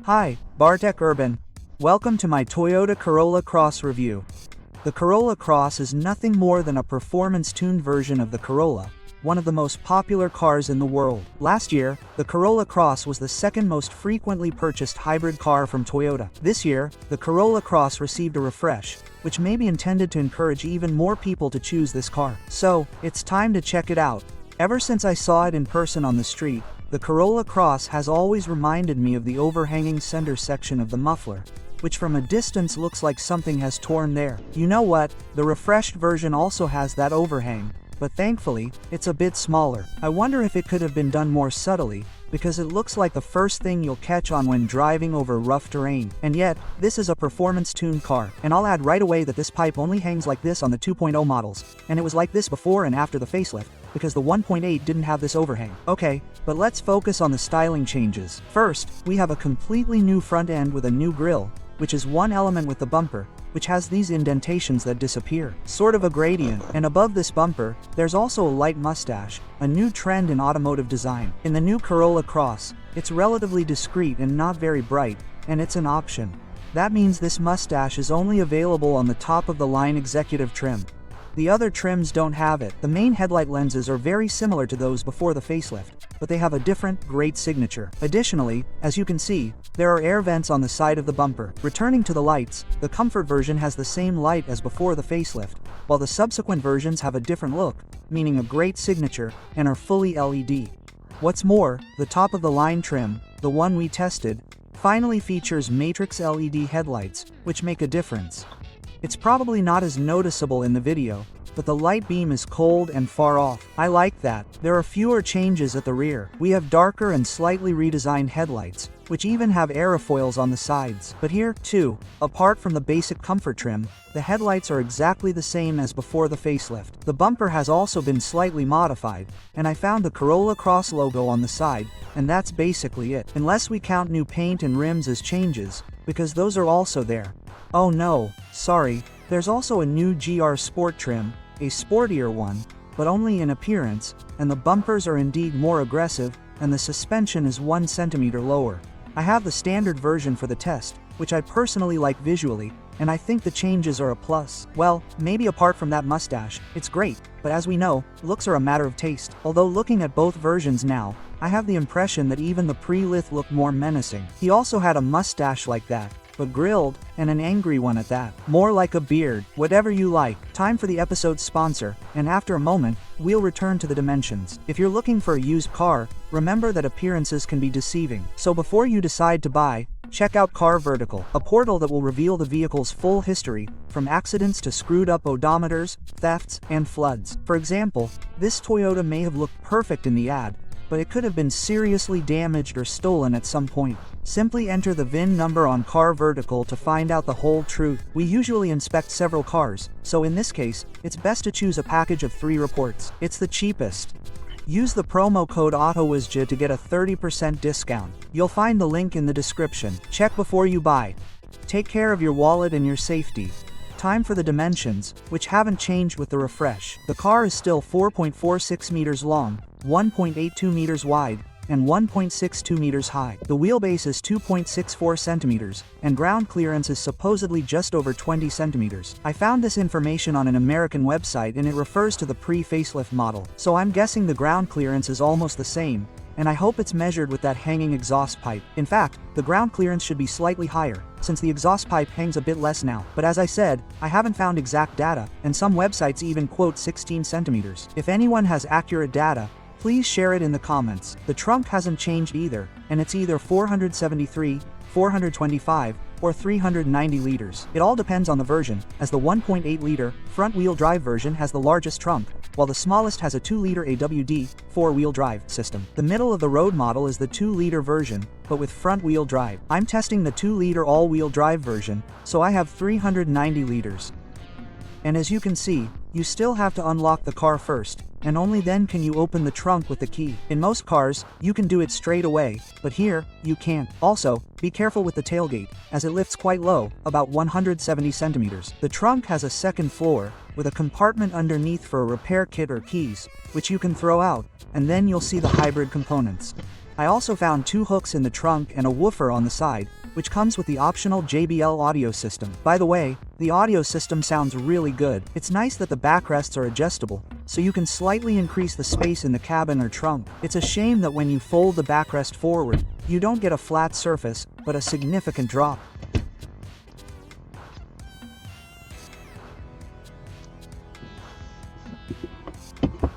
Hi, Bartek Urban. Welcome to my Toyota Corolla Cross review. The Corolla Cross is nothing more than a performance-tuned version of the Corolla, one of the most popular cars in the world. Last year, the Corolla Cross was the second most frequently purchased hybrid car from Toyota. This year, the Corolla Cross received a refresh, which may be intended to encourage even more people to choose this car. So, it's time to check it out. Ever since I saw it in person on the street, the Corolla Cross has always reminded me of the overhanging center section of the muffler, which from a distance looks like something has torn there. You know what? The refreshed version also has that overhang, but thankfully, it's a bit smaller. I wonder if it could have been done more subtly, because it looks like the first thing you'll catch on when driving over rough terrain. And yet, this is a performance-tuned car. And I'll add right away that this pipe only hangs like this on the 2.0 models, and it was like this before and after the facelift, because the 1.8 didn't have this overhang. Okay, but let's focus on the styling changes. First, we have a completely new front end with a new grille, which is one element with the bumper, which has these indentations that disappear. Sort of a gradient. And above this bumper, there's also a light mustache, a new trend in automotive design. In the new Corolla Cross, it's relatively discreet and not very bright, and it's an option. That means this mustache is only available on the top of the line executive trim. The other trims don't have it. The main headlight lenses are very similar to those before the facelift, but they have a different, great signature. Additionally, as you can see, there are air vents on the side of the bumper. Returning to the lights, the Comfort version has the same light as before the facelift, while the subsequent versions have a different look, meaning a great signature, and are fully LED. What's more, the top of the line trim, the one we tested, finally features Matrix LED headlights, which make a difference. It's probably not as noticeable in the video, but the light beam is cold and far off. I like that. There are fewer changes at the rear. We have darker and slightly redesigned headlights, which even have aerofoils on the sides. But here, too, apart from the basic Comfort trim, the headlights are exactly the same as before the facelift. The bumper has also been slightly modified, and I found the Corolla Cross logo on the side, and that's basically it. Unless we count new paint and rims as changes, because those are also there. Oh no, sorry, there's also a new GR Sport trim, a sportier one, but only in appearance, and the bumpers are indeed more aggressive, and the suspension is 1 centimeter lower. I have the standard version for the test, which I personally like visually, and I think the changes are a plus. Well, maybe apart from that mustache, it's great, but as we know, looks are a matter of taste. Although looking at both versions now, I have the impression that even the pre-Lith looked more menacing. He also had a mustache like that, but grilled, and an angry one at that. More like a beard. Whatever you like. Time for the episode's sponsor, and after a moment, we'll return to the dimensions. If you're looking for a used car, remember that appearances can be deceiving. So before you decide to buy, check out Car Vertical, a portal that will reveal the vehicle's full history, from accidents to screwed-up odometers, thefts, and floods. For example, this Toyota may have looked perfect in the ad, but it could have been seriously damaged or stolen at some point. Simply enter the VIN number on Car Vertical to find out the whole truth. We usually inspect several cars, so in this case, it's best to choose a package of 3 reports. It's the cheapest. Use the promo code AUTOWIZJA to get a 30% discount. You'll find the link in the description. Check before you buy. Take care of your wallet and your safety. Time for the dimensions, which haven't changed with the refresh. The car is still 4.46 meters long, 1.82 meters wide, and 1.62 meters high. The wheelbase is 2.64 centimeters, and ground clearance is supposedly just over 20 centimeters. I found this information on an American website and it refers to the pre-facelift model, so I'm guessing the ground clearance is almost the same, and I hope it's measured with that hanging exhaust pipe. In fact, the ground clearance should be slightly higher, since the exhaust pipe hangs a bit less now. But as I said, I haven't found exact data, and some websites even quote 16 centimeters. If anyone has accurate data, please share it in the comments. The trunk hasn't changed either, and it's either 473, 425, or 390 liters. It all depends on the version, as the 1.8-liter, front-wheel drive version has the largest trunk, while the smallest has a 2-liter AWD, 4-wheel drive system. The middle-of-the-road model is the 2-liter version, but with front-wheel drive. I'm testing the 2-liter all-wheel drive version, so I have 390 liters. And as you can see, you still have to unlock the car first, and only then can you open the trunk with the key. In most cars, you can do it straight away, but here, you can't. Also, be careful with the tailgate, as it lifts quite low, about 170 centimeters. The trunk has a second floor, with a compartment underneath for a repair kit or keys, which you can throw out, and then you'll see the hybrid components. I also found 2 hooks in the trunk and a woofer on the side, which comes with the optional JBL audio system. By the way, the audio system sounds really good. It's nice that the backrests are adjustable, so you can slightly increase the space in the cabin or trunk. It's a shame that when you fold the backrest forward, you don't get a flat surface, but a significant drop.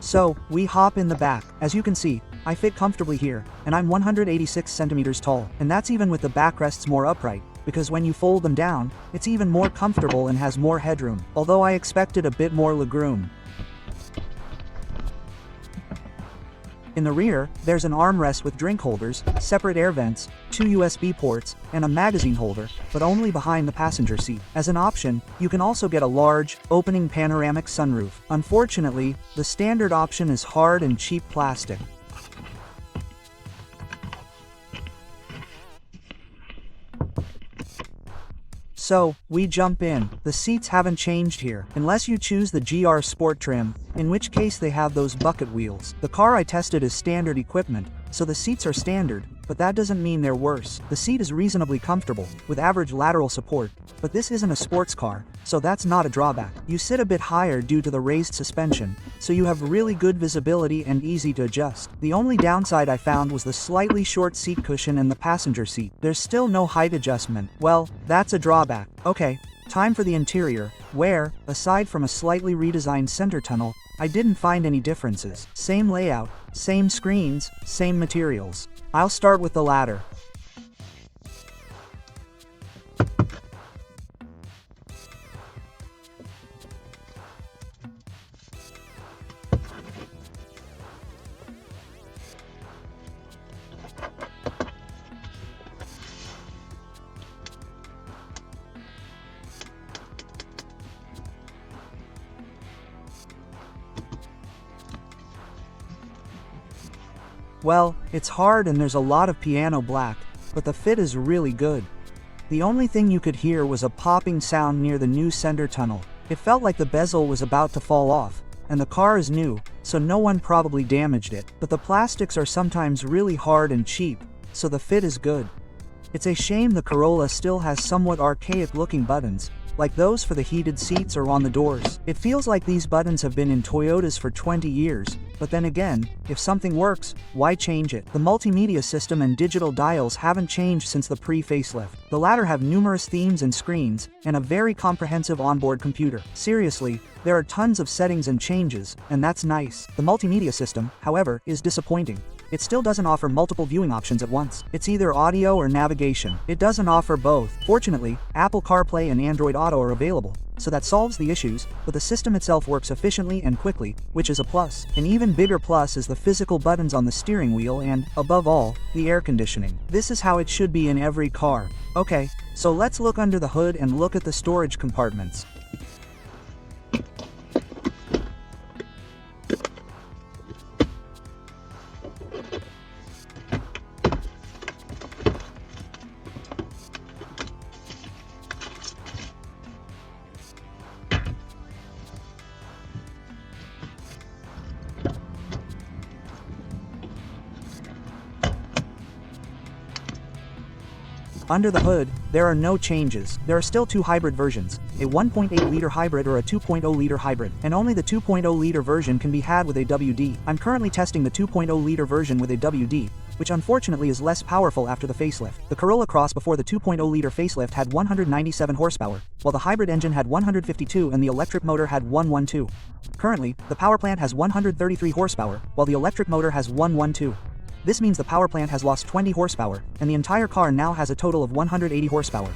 So, we hop in the back. As you can see, I fit comfortably here, and I'm 186 centimeters tall, and that's even with the backrests more upright, because when you fold them down, it's even more comfortable and has more headroom, although I expected a bit more legroom. In the rear, there's an armrest with drink holders, separate air vents, 2 USB ports, and a magazine holder, but only behind the passenger seat. As an option, you can also get a large, opening panoramic sunroof. Unfortunately, the standard option is hard and cheap plastic. So, we jump in. The seats haven't changed here, unless you choose the GR Sport trim, in which case they have those bucket wheels. The car I tested is standard equipment, so the seats are standard, but that doesn't mean they're worse. The seat is reasonably comfortable, with average lateral support, but this isn't a sports car, so that's not a drawback. You sit a bit higher due to the raised suspension, so you have really good visibility and easy to adjust. The only downside I found was the slightly short seat cushion in the passenger seat. There's still no height adjustment. Well, that's a drawback. Okay, time for the interior, where, aside from a slightly redesigned center tunnel, I didn't find any differences. Same layout, same screens, same materials. I'll start with the ladder. Well, it's hard and there's a lot of piano black, but the fit is really good. The only thing you could hear was a popping sound near the new center tunnel. It felt like the bezel was about to fall off, and the car is new, so no one probably damaged it. But the plastics are sometimes really hard and cheap, so the fit is good. It's a shame the Corolla still has somewhat archaic-looking buttons, like those for the heated seats or on the doors. It feels like these buttons have been in Toyotas for 20 years, but then again, if something works, why change it? The multimedia system and digital dials haven't changed since the pre-facelift. The latter have numerous themes and screens, and a very comprehensive onboard computer. Seriously, there are tons of settings and changes, and that's nice. The multimedia system, however, is disappointing. It still doesn't offer multiple viewing options at once. It's either audio or navigation. It doesn't offer both. Fortunately, Apple CarPlay and Android Auto are available, so that solves the issues, but the system itself works efficiently and quickly, which is a plus. An even bigger plus is the physical buttons on the steering wheel and, above all, the air conditioning. This is how it should be in every car. Okay, so let's look under the hood and look at the storage compartments. Under the hood, there are no changes. There are still 2 hybrid versions, a 1.8-liter hybrid or a 2.0-liter hybrid, and only the 2.0-liter version can be had with a WD. I'm currently testing the 2.0-liter version with a WD, which unfortunately is less powerful after the facelift. The Corolla Cross before the 2.0-liter facelift had 197 horsepower, while the hybrid engine had 152 and the electric motor had 112. Currently, the power plant has 133 horsepower, while the electric motor has 112. This means the power plant has lost 20 horsepower, and the entire car now has a total of 180 horsepower.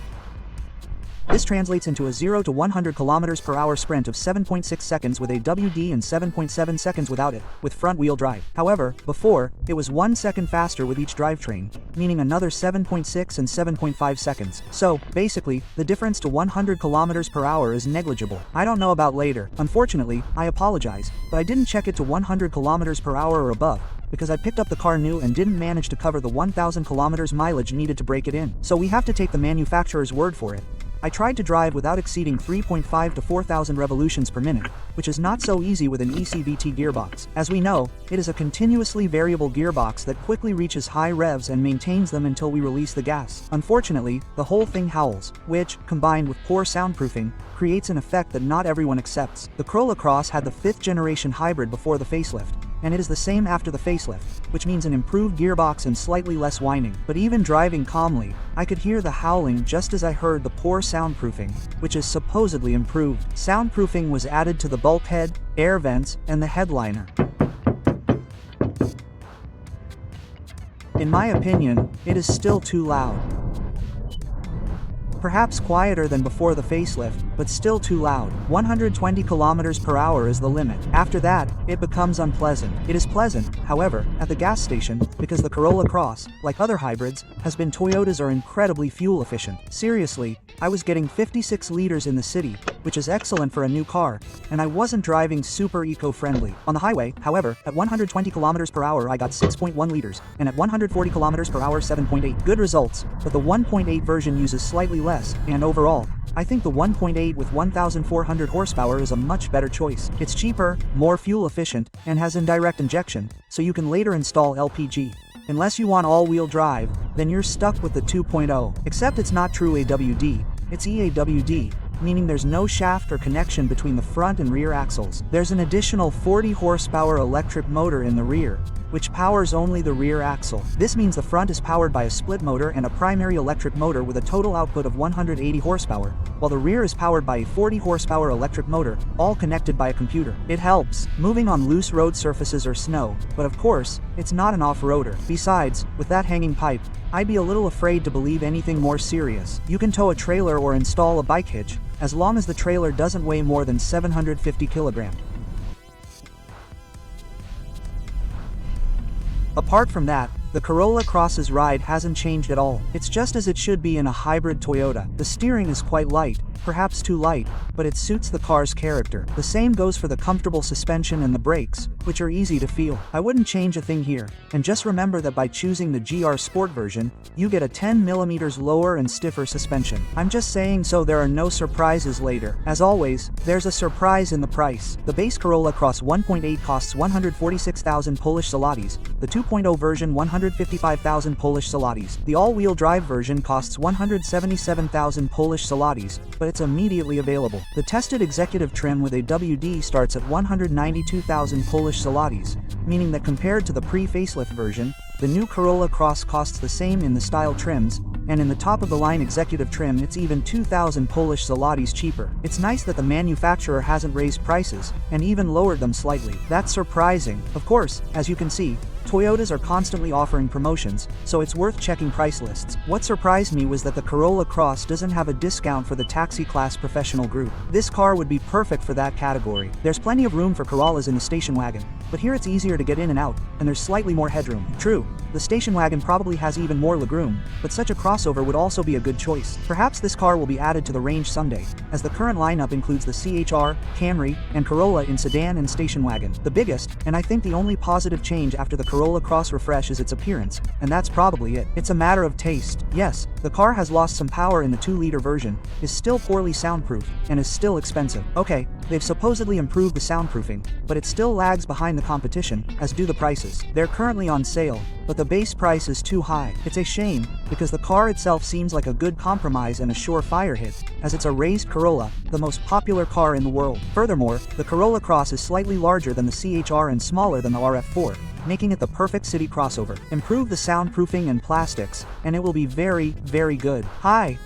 This translates into a 0 to 100 km per hour sprint of 7.6 seconds with a WD and 7.7 seconds without it, with front-wheel drive. However, before, it was 1 second faster with each drivetrain, meaning another 7.6 and 7.5 seconds. So, basically, the difference to 100 km per hour is negligible. I don't know about later. Unfortunately, I apologize, but I didn't check it to 100 km per hour or above, because I picked up the car new and didn't manage to cover the 1,000 kilometers mileage needed to break it in. So we have to take the manufacturer's word for it. I tried to drive without exceeding 3.5 to 4,000 revolutions per minute, which is not so easy with an ECVT gearbox. As we know, it is a continuously variable gearbox that quickly reaches high revs and maintains them until we release the gas. Unfortunately, the whole thing howls, which, combined with poor soundproofing, creates an effect that not everyone accepts. The Corolla Cross had the 5th generation hybrid before the facelift, and it is the same after the facelift, which means an improved gearbox and slightly less whining. But even driving calmly, I could hear the howling just as I heard the poor soundproofing, which is supposedly improved. Soundproofing was added to the bulkhead, air vents, and the headliner. In my opinion, it is still too loud. Perhaps quieter than before the facelift, but still too loud. 120 km/h is the limit. After that, it becomes unpleasant. It is pleasant, however, at the gas station, because the Corolla Cross, like other hybrids, has been Toyotas are incredibly fuel efficient. Seriously, I was getting 56 liters in the city, which is excellent for a new car, and I wasn't driving super eco-friendly. On the highway, however, at 120 km/h I got 6.1 liters, and at 140 km/h 7.8. Good results, but the 1.8 version uses slightly less, and overall, I think the 1.8 with 1,400 horsepower is a much better choice. It's cheaper, more fuel efficient, and has indirect injection, so you can later install LPG. Unless you want all-wheel drive, then you're stuck with the 2.0. Except it's not true AWD, it's EAWD, meaning there's no shaft or connection between the front and rear axles. There's an additional 40 horsepower electric motor in the rear, which powers only the rear axle. This means the front is powered by a split motor and a primary electric motor with a total output of 180 horsepower, while the rear is powered by a 40 horsepower electric motor, all connected by a computer. It helps moving on loose road surfaces or snow, but of course, it's not an off-roader. Besides, with that hanging pipe, I'd be a little afraid to believe anything more serious. You can tow a trailer or install a bike hitch, as long as the trailer doesn't weigh more than 750 kilograms. Apart from that, the Corolla Cross's ride hasn't changed at all. It's just as it should be in a hybrid Toyota. The steering is quite light, perhaps too light, but it suits the car's character. The same goes for the comfortable suspension and the brakes, which are easy to feel. I wouldn't change a thing here, and just remember that by choosing the GR Sport version, you get a 10mm lower and stiffer suspension. I'm just saying so there are no surprises later. As always, there's a surprise in the price. The base Corolla Cross 1.8 costs 146,000 Polish zlotys, the 2.0 version 155,000 Polish zlotys. The all-wheel drive version costs 177,000 Polish zlotys, but it's immediately available. The tested executive trim with a WD starts at 192,000 Polish zlotys, meaning that compared to the pre-facelift version, the new Corolla Cross costs the same in the style trims, and in the top-of-the-line executive trim it's even 2,000 Polish zlotys cheaper. It's nice that the manufacturer hasn't raised prices, and even lowered them slightly. That's surprising. Of course, as you can see, Toyotas are constantly offering promotions, so it's worth checking price lists. What surprised me was that the Corolla Cross doesn't have a discount for the taxi class professional group. This car would be perfect for that category. There's plenty of room for Corollas in the station wagon, but here it's easier to get in and out, and there's slightly more headroom. True, the station wagon probably has even more legroom, but such a crossover would also be a good choice. Perhaps this car will be added to the range someday, as the current lineup includes the CHR, Camry, and Corolla in sedan and station wagon. The biggest, and I think the only positive change after the Corolla Cross refresh is its appearance, and that's probably it. It's a matter of taste. Yes, the car has lost some power in the 2-liter version, is still poorly soundproof, and is still expensive. Okay, they've supposedly improved the soundproofing, but it still lags behind the competition, as do the prices. They're currently on sale, but the base price is too high. It's a shame, because the car itself seems like a good compromise and a surefire hit, as it's a raised Corolla, the most popular car in the world. Furthermore, the Corolla Cross is slightly larger than the CHR and smaller than the RF4, making it the perfect city crossover. Improve the soundproofing and plastics, and it will be very, very good. Hi,